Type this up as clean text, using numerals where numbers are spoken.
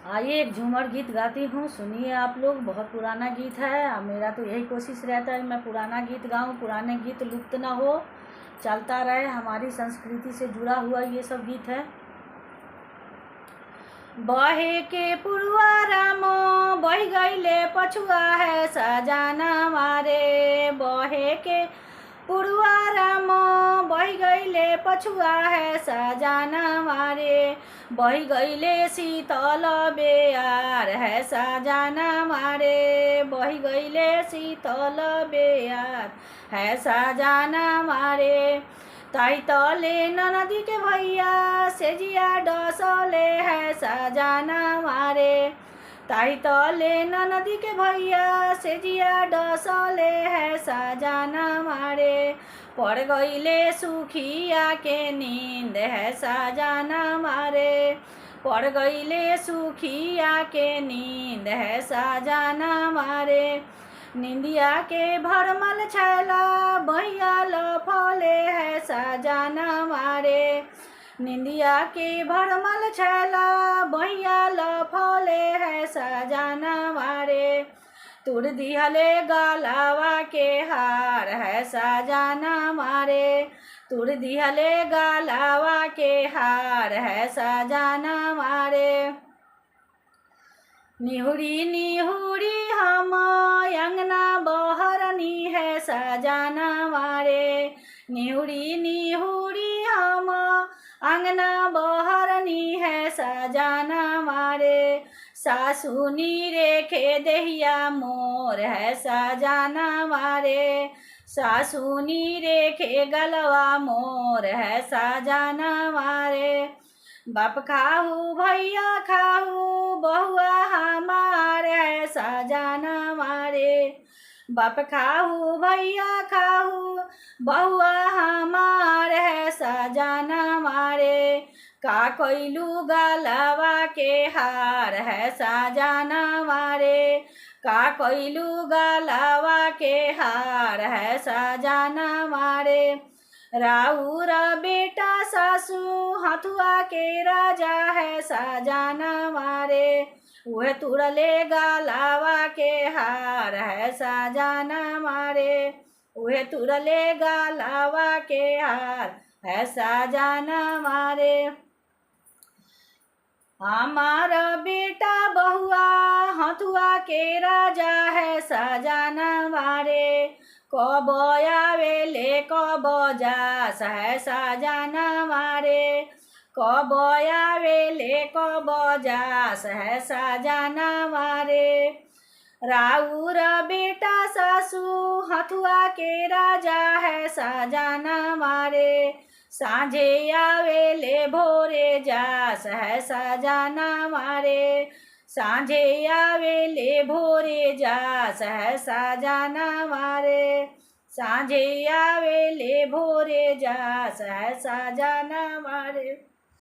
आइए एक झूमर गीत गाती हूँ, सुनिए आप लोग। बहुत पुराना गीत है। मेरा तो यही कोशिश रहता है मैं पुराना गीत गाऊँ, पुराने गीत लुप्त ना हो, चलता रहे। हमारी संस्कृति से जुड़ा हुआ ये सब गीत है। बहे के पुरवा रामो बह गईले पछुआ है सजाना मारे। बहे के पुरवा रामो बह गईले पछुआ है सजाना मारे। बह गईले शीतल बेयार है सजाना मारे। बह गईले शीतल बेयार है सजाना मारे। ताई तले ननदी के भैया सेजिया डसले है सजाना मारे। ताई तले ननदी के भैया सेजिया डसले है सजाना मारे। पड़ गईले सुखिया के नींद है सजाना मारे। पड़ गईले सुखिया के नींद है सजाना मारे। निंदिया के भरमल छैला भैया लफले है सजाना मारे। निंदिया के भरमल छैला भैया लफले है सजाना मारे। तुर दिहले गलावा के हार है सजाना मारे। तुर दिहले गलावा के हार है सजाना मारे। निहुरी निहुरी हम अंगना बहरनी है सजाना मारे। निहुरी निहुरी हम अंगना बहरनी है सजाना मारे। सासू रेखे देहिया मोर है सजाना मारे। सासू रेखे गलवा मोर है सजाना मारे। बाप खाहू भैया खाहू बहुआ हमार है सजाना मारे। बाप खाहू भैया खाहू बहुआ हमार है सजाना मारे। का कोइलू गलवा के हार है सजाना मारे। का कोइलू गलवा के हार है सजाना मारे। राउर बेटा सासू हथुआ के राजा है सजाना मारे। वह तुरले गलावा के हार है सजाना मारे। वह तुरले गलावा के हार है सजाना मारे। हमारा बेटा बहुआ हथुआ के राजा है सजाना मारे। कब आवेले कब जास है सजाना मारे। कब आवेले कब जास है सजाना मारे। राउर बेटा सासू हथुआ के राजा है सजाना मारे। सांझे आवेले भोरे जास है सजाना मारे। सांझे आवेले भोरे जास है सजाना मारे। सांझे आवेले भोरे जास है सजाना मारे।